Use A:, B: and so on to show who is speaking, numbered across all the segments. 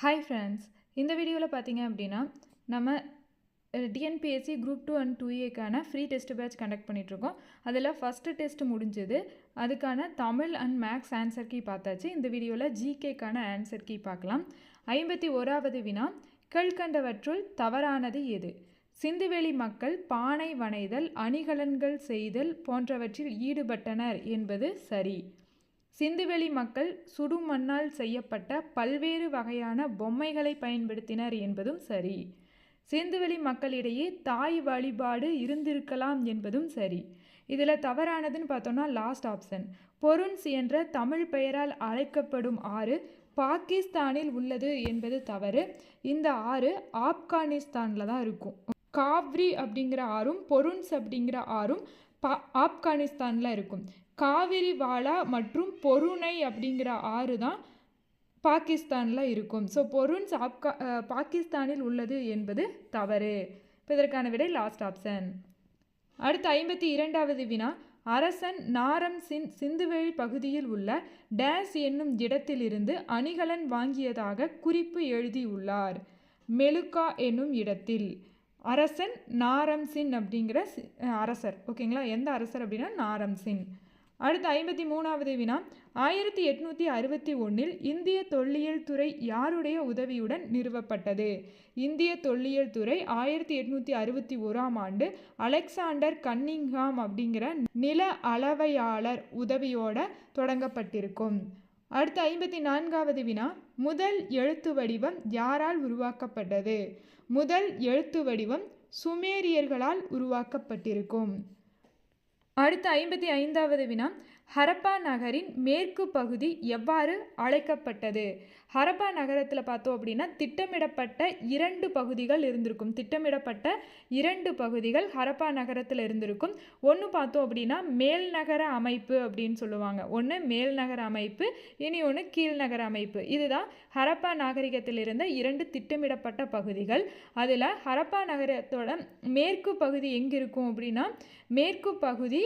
A: Hi friends, இந்த வீடியோவில் பார்த்தீங்க அப்படின்னா நம்ம டிஎன்பிஎஸ்சி குரூப் 2 அண்ட் 2ஏக்கான ஃப்ரீ டெஸ்ட் பேட்ச் கண்டக்ட் பண்ணிகிட்ருக்கோம். அதில் ஃபஸ்ட்டு டெஸ்ட் முடிஞ்சது. அதுக்கான Tamil and maths answer key பார்த்தாச்சு. இந்த வீடியோவில் ஜிகேக்கான ஆன்சர் கீ பார்க்கலாம். 51வது வினா, கீழ்கண்டவற்றுள் தவறானது எது? சிந்துவெளி மக்கள் பானை வனைதல், அணிகலன்கள் செய்தல் போன்றவற்றில் ஈடுபட்டனர் என்பது சரி. சிந்துவெளி மக்கள் சுடுமண்ணால் செய்யப்பட்ட பல்வேறு வகையான பொம்மைகளை பயன்படுத்தினர் என்பதும் சரி. சிந்துவெளி மக்களிடையே தாய் வழிபாடு இருந்திருக்கலாம் என்பதும் சரி. இதில் தவறானதுன்னு பார்த்தோன்னா லாஸ்ட் ஆப்ஷன். பொருன்ஸ் என்ற தமிழ் பெயரால் அழைக்கப்படும் ஆறு பாகிஸ்தானில் உள்ளது என்பது தவறு. இந்த ஆறு ஆப்கானிஸ்தானில் தான் இருக்கும். காவ்ரி அப்படிங்கிற ஆறும் பொருன்ஸ் அப்படிங்கிற ஆறும் ஆப்கானிஸ்தானில் இருக்கும். காவிரி வாலா மற்றும் பொருணை அப்படிங்கிற ஆறு தான் பாகிஸ்தானில் இருக்கும். ஸோ பொருன்ஸ் பாகிஸ்தானில் உள்ளது என்பது தவறு. இப்போ இதற்கான விடை லாஸ்ட் ஆப்ஷன். அடுத்து 52வது வினா, அரசன் நாரம் சிந்துவெளி பகுதியில் உள்ள டேஸ் என்னும் இடத்திலிருந்து அணிகலன் வாங்கியதாக குறிப்பு எழுதியுள்ளார். மெலுக்கா என்னும் இடத்தில். அரசன் நாரம்சின் அப்படிங்கிற அரசர். ஓகேங்களா, எந்த அரசர் அப்படின்னா நாரம்சின். அடுத்து 53வது வினா, 1861 இந்திய தொல்லியல் துறை யாருடைய உதவியுடன் நிறுவப்பட்டது? இந்திய தொல்லியல் துறை 1861ஆம் ஆண்டு அலெக்சாண்டர் கன்னிங்ஹாம் அப்படிங்கிற நில அளவையாளர் உதவியோட தொடங்கப்பட்டிருக்கும். அடுத்து 54வது வினா, முதல் எழுத்து வடிவம் யாரால் உருவாக்கப்பட்டது? முதல் எழுத்து வடிவம் சுமேரியர்களால் உருவாக்கப்பட்டிருக்கும். அடுத்து 55வது வினா, ஹரப்பா நகரின் மேற்கு பகுதி எவ்வாறு அழைக்கப்பட்டது? ஹரப்பா நகரத்தில் பார்த்தோம் அப்படின்னா திட்டமிடப்பட்ட 2 பகுதிகள் இருந்திருக்கும். திட்டமிடப்பட்ட 2 பகுதிகள் ஹரப்பா நகரத்தில் இருந்திருக்கும். ஒன்று பார்த்தோம் அப்படின்னா மேல்நகர அமைப்பு அப்படின்னு சொல்லுவாங்க. ஒன்று மேல்நகர அமைப்பு, இனி ஒன்று கீழ்நகர அமைப்பு. இதுதான் ஹரப்பா நாகரிகத்தில் இருந்த 2 திட்டமிடப்பட்ட பகுதிகள். அதில் ஹரப்பா நகரத்தோட மேற்கு பகுதி எங்கே இருக்கும் அப்படின்னா மேற்கு பகுதி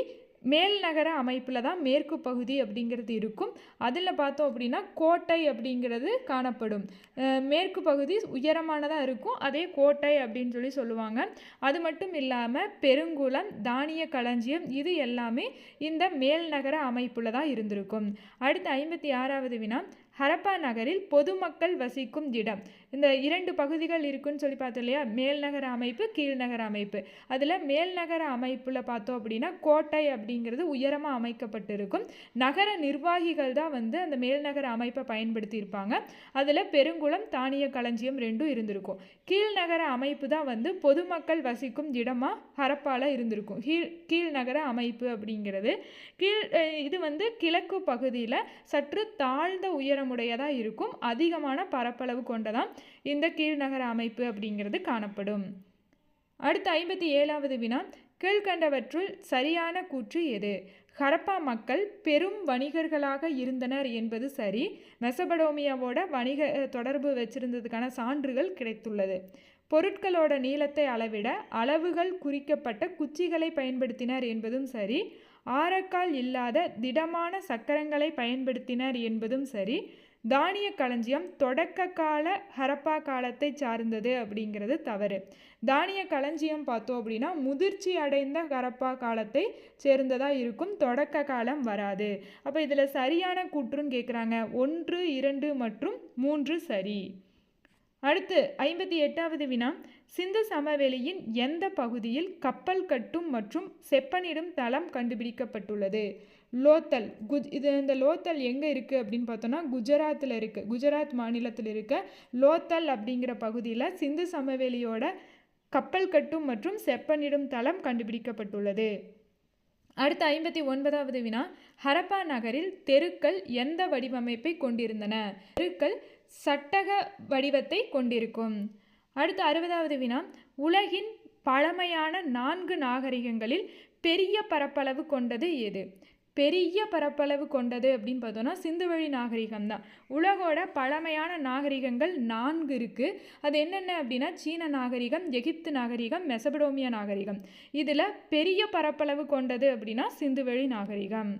A: மேல்நகர அமைப்பில் தான் மேற்கு பகுதி அப்படிங்கிறது இருக்கும். அதில் பார்த்தோம் அப்படின்னா கோட்டை அப்படிங்கிறது காணப்படும். மேற்கு பகுதி உயரமானதாக இருக்கும், அதே கோட்டை அப்படின்னு சொல்லுவாங்க. அது மட்டும் இல்லாமல் பெருங்குளம், தானிய களஞ்சியம் இது எல்லாமே இந்த மேல்நகர அமைப்பில் தான் இருந்திருக்கும். அடுத்து 56வது வினா, ஹரப்பா நகரில் பொதுமக்கள் வசிக்கும் இடம். இந்த 2 பகுதிகள் இருக்குன்னு சொல்லி பார்த்தோம் இல்லையா, மேல்நகர அமைப்பு கீழ்நகர அமைப்பு. அதில் மேல்நகர அமைப்பில் பார்த்தோம் அப்படின்னா கோட்டை அப்படிங்கிறது உயரமாக அமைக்கப்பட்டிருக்கும். நகர நிர்வாகிகள் தான் அந்த மேல்நகர அமைப்பை பயன்படுத்தியிருப்பாங்க. அதில் பெருங்குளம், தானிய களஞ்சியம் 2 இருந்திருக்கும். கீழ்நகர அமைப்பு தான் பொதுமக்கள் வசிக்கும் இடமாக ஹரப்பாவில் இருந்திருக்கும். கீழ்நகர அமைப்பு அப்படிங்கிறது இது கிழக்கு பகுதியில் சற்று தாழ்ந்த உயரமுடையதாக இருக்கும். அதிகமான பரப்பளவு கொண்டதான் இந்த கீழ்நகர அமைப்பு அப்படிங்கிறது காணப்படும். அடுத்து 57வது வினா, கீழ்கண்டவற்றுள் சரியான கூற்று எது? ஹரப்பா மக்கள் பெரும் வணிகர்களாக இருந்தனர் என்பது சரி. மெசபடோமியாவோட வணிக தொடர்பு வச்சிருந்ததுக்கான சான்றுகள் கிடைத்துள்ளது. பொருட்களோட நீளத்தை அளவிட அளவுகள் குறிக்கப்பட்ட குச்சிகளை பயன்படுத்தினர் என்பதும் சரி. ஆரக்கால் இல்லாத திடமான சக்கரங்களை பயன்படுத்தினர் என்பதும் சரி. தானிய களஞ்சியம் தொடக்க கால ஹரப்பா காலத்தை சார்ந்தது அப்படிங்கிறது தவறு. தானிய களஞ்சியம் பார்த்தோம் அப்படின்னா முதிர்ச்சி அடைந்த ஹரப்பா காலத்தை சேர்ந்ததாக இருக்கும், தொடக்க காலம் வராது. அப்போ இதில் சரியான கூற்றுன்னு கேட்குறாங்க. 1, 2 மற்றும் 3 சரி. அடுத்து 58வது வினா, சிந்து சமவெளியின் எந்த பகுதியில் கப்பல் கட்டும் மற்றும் செப்பனிடும் தளம் கண்டுபிடிக்கப்பட்டுள்ளது? லோத்தல். இந்த லோத்தல் எங்கே இருக்குது அப்படின்னு பார்த்தோன்னா குஜராத்தில் இருக்குது. குஜராத் மாநிலத்தில் இருக்க லோத்தல் அப்படிங்கிற பகுதியில் சிந்து சமவெளியோட கப்பல் கட்டும் மற்றும் செப்பனிடும் தளம் கண்டுபிடிக்கப்பட்டுள்ளது. அடுத்து 59வது வினா, ஹரப்பா நகரில் தெருக்கள் எந்த வடிவமைப்பை கொண்டிருந்தன? தெருக்கள் சட்டக வடிவத்தை கொண்டிருக்கும். அடுத்து 60வது வினா, உலகின் பழமையான 4 நாகரிகங்களில் பெரிய பரப்பளவு கொண்டது எது? பெரிய பரப்பளவு கொண்டது அப்படின்னு பார்த்தோன்னா சிந்துவெளி நாகரிகம் தான். உலகோட பழமையான நாகரிகங்கள் 4 இருக்குது. அது என்னென்ன அப்படின்னா சீன நாகரிகம், எகிப்து நாகரிகம், மெசபடோமியா நாகரிகம். இதில் பெரிய பரப்பளவு கொண்டது அப்படின்னா சிந்துவெளி நாகரிகம்.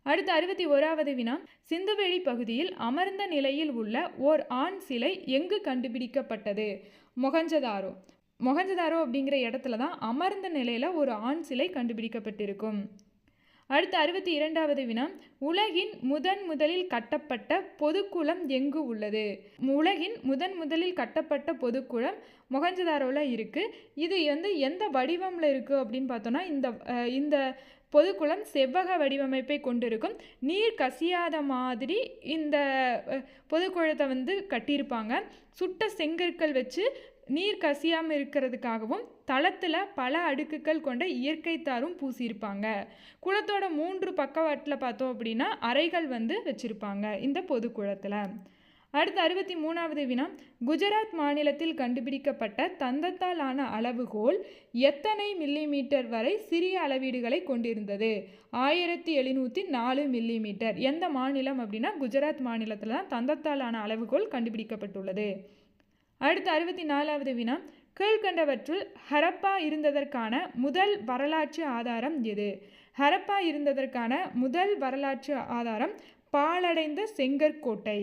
A: அடுத்து 61வது வினா, சிந்துவெளி பகுதியில் அமர்ந்த நிலையில் உள்ள ஓர் ஆண் சிலை எங்கு கண்டுபிடிக்கப்பட்டது? மொஹஞ்சதாரோ. மொஹஞ்சதாரோ அப்படிங்கிற இடத்துல தான் அமர்ந்த நிலையில் ஒரு ஆண் சிலை கண்டுபிடிக்கப்பட்டிருக்கும். அடுத்து 62வது வினா, உலகின் முதலில் கட்டப்பட்ட பொதுக்குளம் எங்கு உள்ளது? உலகின் முதலில் கட்டப்பட்ட பொதுக்குளம் மொஹஞ்சதாரோவில் இருக்குது. இது எந்த வடிவமில் இருக்குது அப்படின்னு பார்த்தோன்னா, இந்த பொதுக்குளம் செவ்வக வடிவமைப்பை கொண்டிருக்கும். நீர் கசியாத மாதிரி இந்த பொதுக்குளத்தை கட்டியிருப்பாங்க. சுட்ட செங்கற்கள் வச்சு நீர் கசியாமல் இருக்கிறதுக்காகவும் தளத்தில் பல அடுக்குகள் கொண்ட இயற்கை தாரும் பூசியிருப்பாங்க. குளத்தோட 3 பக்கவாட்டில் பார்த்தோம் அப்படின்னா அறைகள் வச்சுருப்பாங்க இந்த பொதுக்குளத்தில். அடுத்து 63வது வினா, குஜராத் மாநிலத்தில் கண்டுபிடிக்கப்பட்ட தந்தத்தால் ஆன அளவுகோல் எத்தனை மில்லிமீட்டர் வரை சிறிய அளவீடுகளை கொண்டிருந்தது? 1704 மில்லிமீட்டர். எந்த மாநிலம் அப்படின்னா குஜராத் மாநிலத்தில் தான் தந்தத்தால் ஆன அளவுகோல் கண்டுபிடிக்கப்பட்டுள்ளது. அடுத்து 64வது வினா, கீழ்கண்டவற்றுள் ஹரப்பா இருந்ததற்கான முதல் வரலாற்று ஆதாரம் எது? ஹரப்பா இருந்ததற்கான முதல் வரலாற்று ஆதாரம் பாழடைந்த செங்கற்கோட்டை.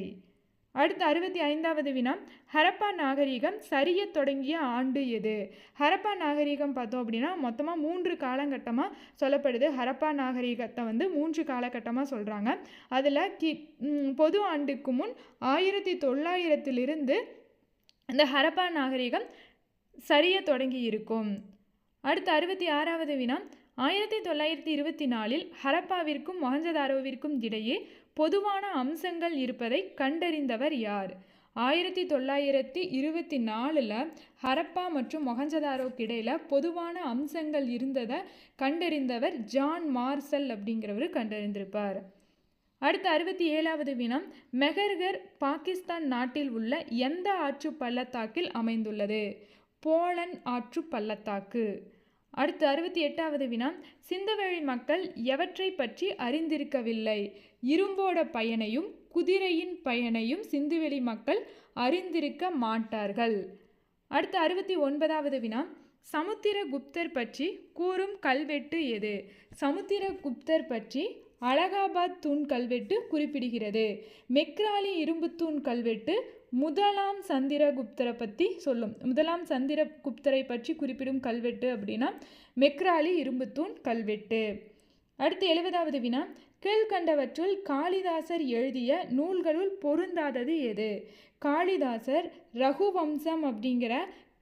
A: அடுத்து 65வது வினா, ஹரப்பா நாகரிகம் சரிய தொடங்கிய ஆண்டு எது? ஹரப்பா நாகரிகம் பார்த்தோம் அப்படின்னா மொத்தமாக 3 காலகட்டமாக சொல்லப்படுது. ஹரப்பா நாகரிகத்தை 3 காலகட்டமாக சொல்கிறாங்க. அதில் பொது ஆண்டுக்கு முன் 1900 இந்த ஹரப்பா நாகரிகம் சரிய தொடங்கி இருக்கும். அடுத்து 66வது வினா, 1924 ஹரப்பாவிற்கும் மொஹஞ்சதாரோவிற்கும் இடையே பொதுவான அம்சங்கள் இருப்பதை கண்டறிந்தவர் யார்? 1924 ஹரப்பா மற்றும் மொஹஞ்சதாரோக்கு இடையில் பொதுவான அம்சங்கள் இருந்ததை கண்டறிந்தவர் ஜான் மார்சல் அப்படிங்கிறவர் கண்டறிந்திருப்பார். அடுத்து 67வது வினா, மெஹர்கர் பாகிஸ்தான் நாட்டில் உள்ள எந்த ஆற்று பள்ளத்தாக்கில் அமைந்துள்ளது? போலன் ஆற்று பள்ளத்தாக்கு. அடுத்து 68வது வினா, சிந்துவெளி மக்கள் எவற்றை பற்றி அறிந்திருக்கவில்லை? இரும்போட பயனையும் குதிரையின் பயனையும் சிந்துவெளி மக்கள் அறிந்திருக்க மாட்டார்கள். அடுத்து 69வது வினா, சமுத்திரகுப்தர் பற்றி கூறும் கல்வெட்டு எது? சமுத்திரகுப்தர் பற்றி அலகாபாத் தூண் கல்வெட்டு குறிப்பிடுகிறது. மெக்ராலி இரும்பு தூண் கல்வெட்டு முதலாம் சந்திரகுப்தரை பற்றி சொல்லும். முதலாம் சந்திரகுப்தரை பற்றி குறிப்பிடும் கல்வெட்டு அப்படின்னா மெக்ராலி இரும்பு தூண் கல்வெட்டு. அடுத்து 70வது வினா, கீழ்கண்டவற்றுள் காளிதாசர் எழுதிய நூல்களுள் பொருந்தாதது எது? காளிதாசர் ரகுவம்சம் அப்படிங்கிற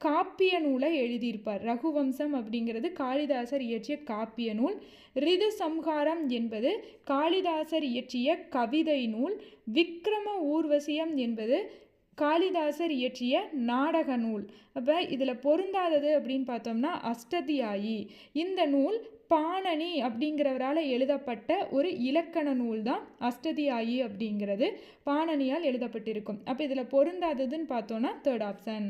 A: காப்பிய நூலை எழுதியிருப்பார். ரகுவம்சம் அப்படிங்கிறது காளிதாசர் இயற்றிய காப்பிய நூல். ரிது சம்ஹாரம் என்பது காளிதாசர் இயற்றிய கவிதை நூல். விக்ரம ஊர்வசியம் என்பது காளிதாசர் இயற்றிய நாடக நூல். அப்போ இதில் பொருந்தாதது அப்படின்னு பார்த்தோம்னா அஷ்டதியாயி. இந்த நூல் பாணனி அப்படிங்கிறவரால் எழுதப்பட்ட ஒரு இலக்கண நூல் தான் அஷ்டதியாயி அப்படிங்கிறது பாணனியால் எழுதப்பட்டிருக்கும். அப்போ இதில் பொருந்தாததுன்னு பார்த்தோன்னா 3rd ஆப்ஷன்.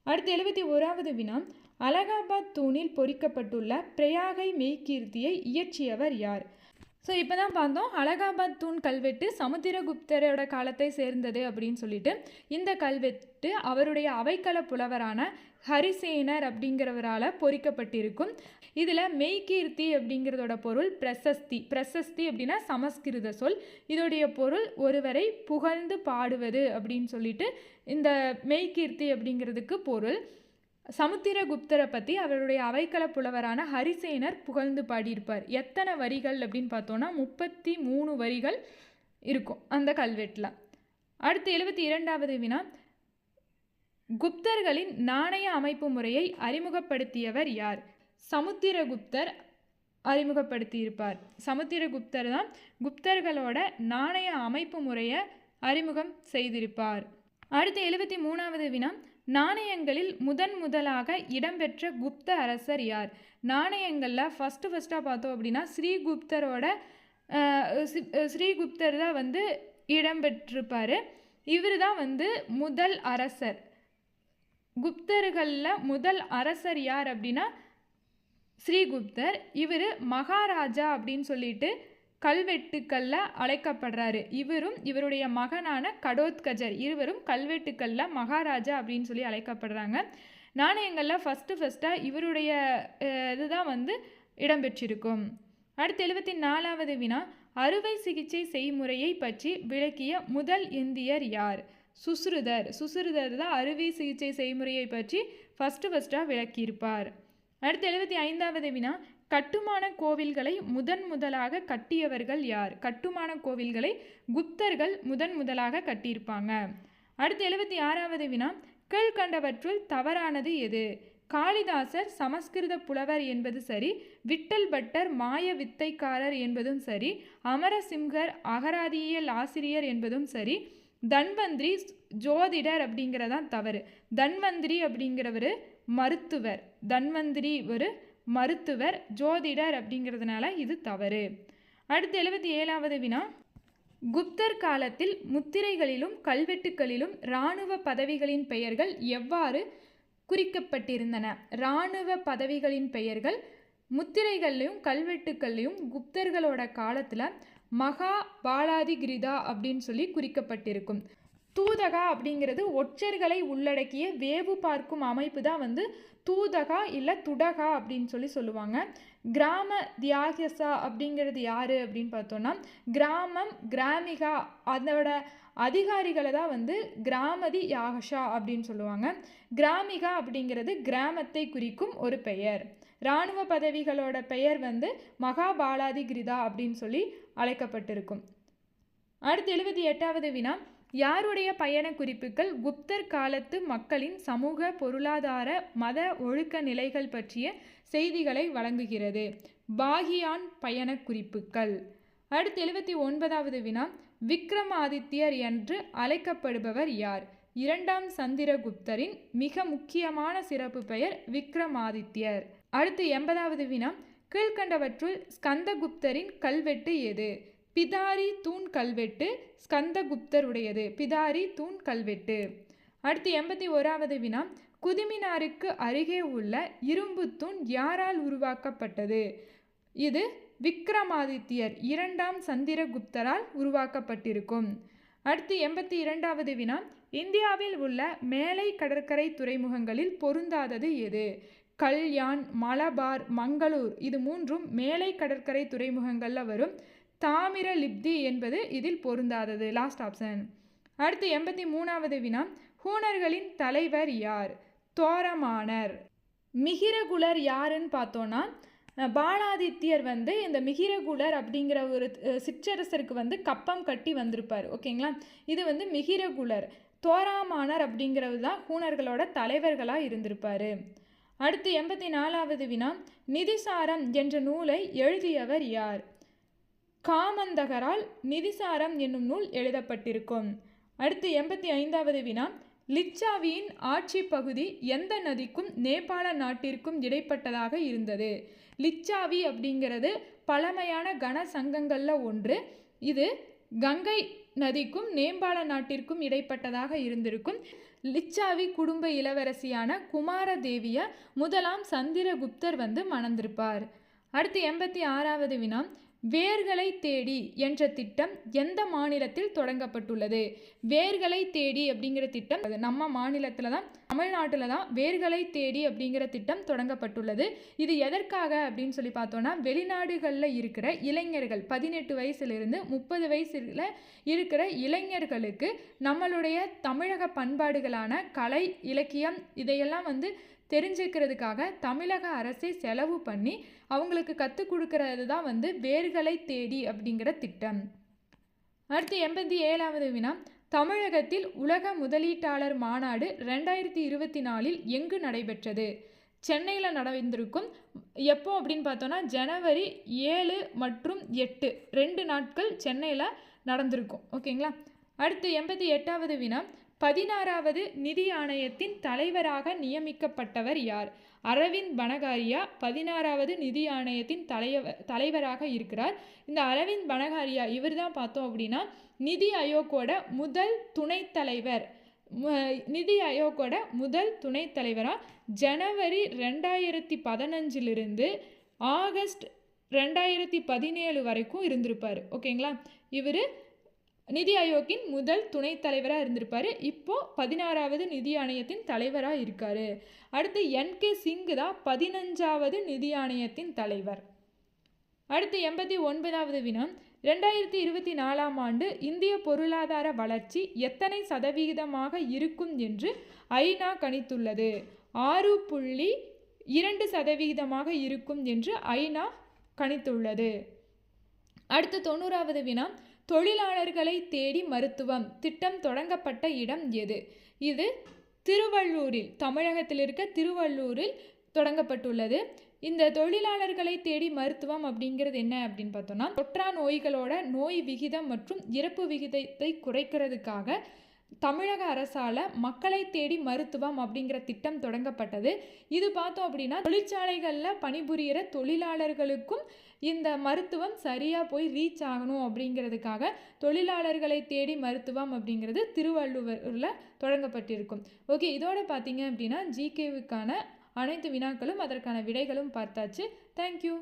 A: அடுத்து 71வது வினா, அலகாபாத் தூணில் பொறிக்கப்பட்டுள்ள பிரயாகை மெய்கீர்த்தியை இயற்றியவர் யார்? ஸோ இப்போ தான் பார்த்தோம் அலகாபாத் தூண் கல்வெட்டு சமுத்திரகுப்தரோட காலத்தை சேர்ந்தது அப்படின்னு சொல்லிட்டு. இந்த கல்வெட்டு அவருடைய அவைக்கள புலவரான ஹரிசேனர் அப்படிங்கிறவரால் பொறிக்கப்பட்டிருக்கும். இதில் மெய்கீர்த்தி அப்படிங்கிறதோட பொருள் பிரசஸ்தி. பிரசஸ்தி அப்படின்னா சமஸ்கிருத சொல். இதோடைய பொருள் ஒருவரை புகழ்ந்து பாடுவது அப்படின்னு சொல்லிட்டு இந்த மெய்கீர்த்தி அப்படிங்கிறதுக்கு பொருள். சமுத்திரகுப்தரை பற்றி அவருடைய அவைக்கள புலவரான ஹரிசேனர் புகழ்ந்து பாடியிருப்பார். எத்தனை வரிகள் அப்படின்னு பார்த்தோன்னா 33 வரிகள் இருக்கும் அந்த கல்வெட்டில். அடுத்து 72வது வினா, குப்தர்களின் நாணய அமைப்பு முறையை அறிமுகப்படுத்தியவர் யார்? சமுத்திரகுப்தர் அறிமுகப்படுத்தியிருப்பார். சமுத்திரகுப்தர் தான் குப்தர்களோட நாணய அமைப்பு முறையை அறிமுகம் செய்திருப்பார். அடுத்து 73வது வினா, நாணயங்களில் முதலாக இடம்பெற்ற குப்த அரசர் யார்? நாணயங்களில் ஃபஸ்ட்டாக பார்த்தோம் அப்படின்னா ஸ்ரீகுப்தர் தான் இடம்பெற்றிருப்பார். இவர் தான் முதல் அரசர். குப்தர்களில் முதல் அரசர் யார் அப்படின்னா ஸ்ரீகுப்தர். இவர் மகாராஜா அப்படின்னு சொல்லிட்டு கல்வெட்டுக்களில் அழைக்கப்படுறாரு. இவரும் இவருடைய மகனான கடோத்கஜர் இருவரும் கல்வெட்டுக்களில் மகாராஜா அப்படின்னு சொல்லி அழைக்கப்படுறாங்க. நாணயங்களில் ஃபஸ்ட்டாக இவருடைய இதுதான் இடம்பெற்றிருக்கும். அடுத்து 74வது வினா, அறுவை சிகிச்சை செய்முறையை பற்றி விளக்கிய முதல் இந்தியர் யார்? சுசுருதர் தான் அறுவை சிகிச்சை செய்முறையை பற்றி ஃபஸ்ட்டாக விளக்கியிருப்பார். அடுத்து 75வது வினா, கட்டுமான கோவில்களை முதலாக கட்டியவர்கள் யார்? கட்டுமான கோவில்களை குப்தர்கள் முதலாக கட்டியிருப்பாங்க. அடுத்து 76வது வினா, கீழ்கண்டவற்றுள் தவறானது எது? காளிதாசர் சமஸ்கிருத புலவர் என்பது சரி, விட்டல் பட்டர் மாய வித்தைக்காரர் என்பதும் சரி, அமரசிம்ஹர் அகராதியியல் ஆசிரியர் என்பதும் சரி, தன்வந்திரி ஜோதிடர் அப்படிங்கிறதான் தவறு. தன்வந்திரி அப்படிங்கிறவர் மருத்துவர், ஜோதிடர் அப்படிங்கிறதுனால இது தவறு. அடுத்து 77வது வினா, குப்தர் காலத்தில் முத்திரைகளிலும் கல்வெட்டுகளிலும் இராணுவ பதவிகளின் பெயர்கள் எவ்வாறு குறிக்கப்பட்டிருந்தன? இராணுவ பதவிகளின் பெயர்கள் முத்திரைகள்லையும் கல்வெட்டுக்கள்லையும் குப்தர்களோட காலத்தில் மகா பாலாதிகிரிதா அப்படின்னு சொல்லி குறிக்கப்பட்டிருக்கும். தூதகா அப்படிங்கிறது ஒற்றர்களை உள்ளடக்கிய வேவு பார்க்கும் அமைப்பு தான் தூதகா இல்லை துடகா அப்படின்னு சொல்லுவாங்க. கிராம தியாகசா அப்படிங்கிறது யார் அப்படின்னு பார்த்தோன்னா, கிராமிகா அதோட அதிகாரிகளை தான் கிராமதி யாகஷா அப்படின்னு சொல்லுவாங்க. கிராமிகா அப்படிங்கிறது கிராமத்தை குறிக்கும் ஒரு பெயர். இராணுவ பதவிகளோட பெயர் மகாபாலாதிகிரிதா அப்படின்னு சொல்லி அழைக்கப்பட்டிருக்கும். அடுத்து 78வது வினா, யாருடைய பயண குறிப்புகள் குப்தர் காலத்து மக்களின் சமூக பொருளாதார மத ஒழுக்க நிலைகள் பற்றிய செய்திகளை வழங்குகிறது? பாகியான் பயண குறிப்புகள். அடுத்து 79வது வினா, விக்ரமாதித்யர் என்று அழைக்கப்படுபவர் யார்? 2ஆம் சந்திரகுப்தரின் மிக முக்கியமான சிறப்பு பெயர் விக்ரமாதித்யர். அடுத்து 80வது வினா, கீழ்கண்டவற்றுள் ஸ்கந்தகுப்தரின் கல்வெட்டு எது? பிதாரி தூண் கல்வெட்டு ஸ்கந்தகுப்தருடையது. பிதாரி தூண் கல்வெட்டு. அடுத்து 81வது வினா, குதுமினாருக்கு அருகே உள்ள இரும்பு தூண் யாரால் உருவாக்கப்பட்டது? இது விக்ரமாதித்யர் 2ஆம் சந்திரகுப்தரால் உருவாக்கப்பட்டிருக்கும். அடுத்து 82வது வினா, இந்தியாவில் உள்ள மேலை கடற்கரை துறைமுகங்களில் பொருந்தாதது எது? கல்யாண், மலபார், மங்களூர் இது மூன்றும் மேலை கடற்கரை துறைமுகங்களில் வரும். தாமிரலிப்தி என்பது இதில் பொருந்தாதது. Last option. அடுத்து 83வது வினா, ஹூணர்களின் தலைவர் யார்? தோரமானர். மிகிரகுலர் யாருன்னு பார்த்தோன்னா, பாலாதித்யர் இந்த மிகிரகுலர் அப்படிங்கிற ஒரு சிற்றரசருக்கு கப்பம் கட்டி வந்திருப்பார். ஓகேங்களா? இது மிகிரகுலர். தோராமானர் அப்படிங்கிறது தான் ஹூணர்களோட தலைவர்களாக இருந்திருப்பார். அடுத்து 84வது வினா, நிதிசாரம் என்ற நூலை எழுதியவர் யார்? காமந்தகரால் நிதிசாரம் என்னும் நூல் எழுதப்பட்டிருக்கும். அடுத்து 85வது வினா, லிச்சாவியின் ஆட்சி பகுதி எந்த நதிக்கும் நேபாள நாட்டிற்கும் இடைப்பட்டதாக இருந்தது? லிச்சாவி அப்படிங்கிறது பழமையான கன சங்கங்களில் ஒன்று. இது கங்கை நதிக்கும் நேபாள நாட்டிற்கும் இடைப்பட்டதாக இருந்திருக்கும். லிச்சாவி குடும்ப இளவரசியான குமாரதேவியை 1ஆம் சந்திரகுப்தர் மணந்திருப்பார். அடுத்து 86வது வினா, வேர்களை தேடி என்ற திட்டம் எந்த மாநிலத்தில் தொடங்கப்பட்டுள்ளது? வேர்களை தேடி அப்படிங்கிற திட்டம் நம்ம மாநிலத்தில் தான், தமிழ்நாட்டில் தான் வேர்களை தேடி அப்படிங்கிற திட்டம் தொடங்கப்பட்டுள்ளது. இது எதற்காக அப்படின்னு சொல்லி பார்த்தோன்னா, வெளிநாடுகளில் இருக்கிற இளைஞர்கள் 18 வயசுலேருந்து 30 வயசுல இருக்கிற இளைஞர்களுக்கு நம்மளுடைய தமிழக பண்பாடுகளான கலை, இலக்கியம் இதையெல்லாம் தெரிஞ்சுக்கிறதுக்காக தமிழக அரசை செலவு பண்ணி அவங்களுக்கு கற்றுக் கொடுக்கறது தான் வேர்களை தேடி அப்படிங்கிற திட்டம். அடுத்து 87வது வினா, தமிழகத்தில் உலக முதலீட்டாளர் மாநாடு 2024 எங்கு நடைபெற்றது? சென்னையில் நடந்திருக்கும். எப்போ அப்படின்னு பார்த்தோன்னா, ஜனவரி 7 மற்றும் 8 2 நாட்கள் சென்னையில் நடந்திருக்கும். ஓகேங்களா? அடுத்து 88வது வினா, 16வது நிதி ஆணையத்தின் தலைவராக நியமிக்கப்பட்டவர் யார்? அரவிந்த் பனகாரியா 16வது நிதி ஆணையத்தின் தலைவராக இருக்கிறார். இந்த அரவிந்த் பனகாரியா இவர் தான் பார்த்தோம் அப்படின்னா நிதி ஆயோக்கோட முதல் துணைத் தலைவர். நிதி ஆயோக்கோட முதல் துணைத் தலைவராக ஜனவரி 2015 ஆகஸ்ட் 2017 வரைக்கும் இருந்திருப்பார். ஓகேங்களா? இவர் நிதி ஆயோக்கின் முதல் துணைத் தலைவராக இருந்திருப்பார். இப்போது 16வது நிதி ஆணையத்தின் தலைவராக இருக்கார். அடுத்து NK சிங் தான் 15வது நிதி ஆணையத்தின் தலைவர். அடுத்து 89வது வினா, 2024ஆம் ஆண்டு இந்திய பொருளாதார வளர்ச்சி எத்தனை சதவிகிதமாக இருக்கும் என்று ஐநா கணித்துள்ளது. 6.2% இருக்கும் என்று ஐநா கணித்துள்ளது. அடுத்து 90வது வினா, தொழிலாளர்களை தேடி மருத்துவம் திட்டம் தொடங்கப்பட்ட இடம் எது? இது திருவள்ளூரில், தமிழகத்தில் இருக்க திருவள்ளூரில் தொடங்கப்பட்டுள்ளது. இந்த தொழிலாளர்களை தேடி மருத்துவம் அப்படிங்கிறது என்ன அப்படின்னு பார்த்தோம்னா, தொற்றா நோய்களோட நோய் விகிதம் மற்றும் இறப்பு விகிதத்தை குறைக்கிறதுக்காக தமிழக அரசால் மக்களை தேடி மருத்துவம் அப்படிங்கிற திட்டம் தொடங்கப்பட்டது. இது பார்த்தோம் அப்படின்னா தொழிற்சாலைகளில் பணிபுரிகிற தொழிலாளர்களுக்கும் இந்த மருத்துவம் சரியாக போய் ரீச் ஆகணும் அப்படிங்கிறதுக்காக தொழிலாளர்களை தேடி மருத்துவம் அப்படிங்கிறது திருவள்ளூரில் தொடங்கப்பட்டிருக்கும். ஓகே, இதோட பார்த்தீங்க அப்படின்னா ஜிகேவுக்கான அனைத்து வினாக்களும் அதற்கான விடைகளும் பார்த்தாச்சு. தேங்க்யூ.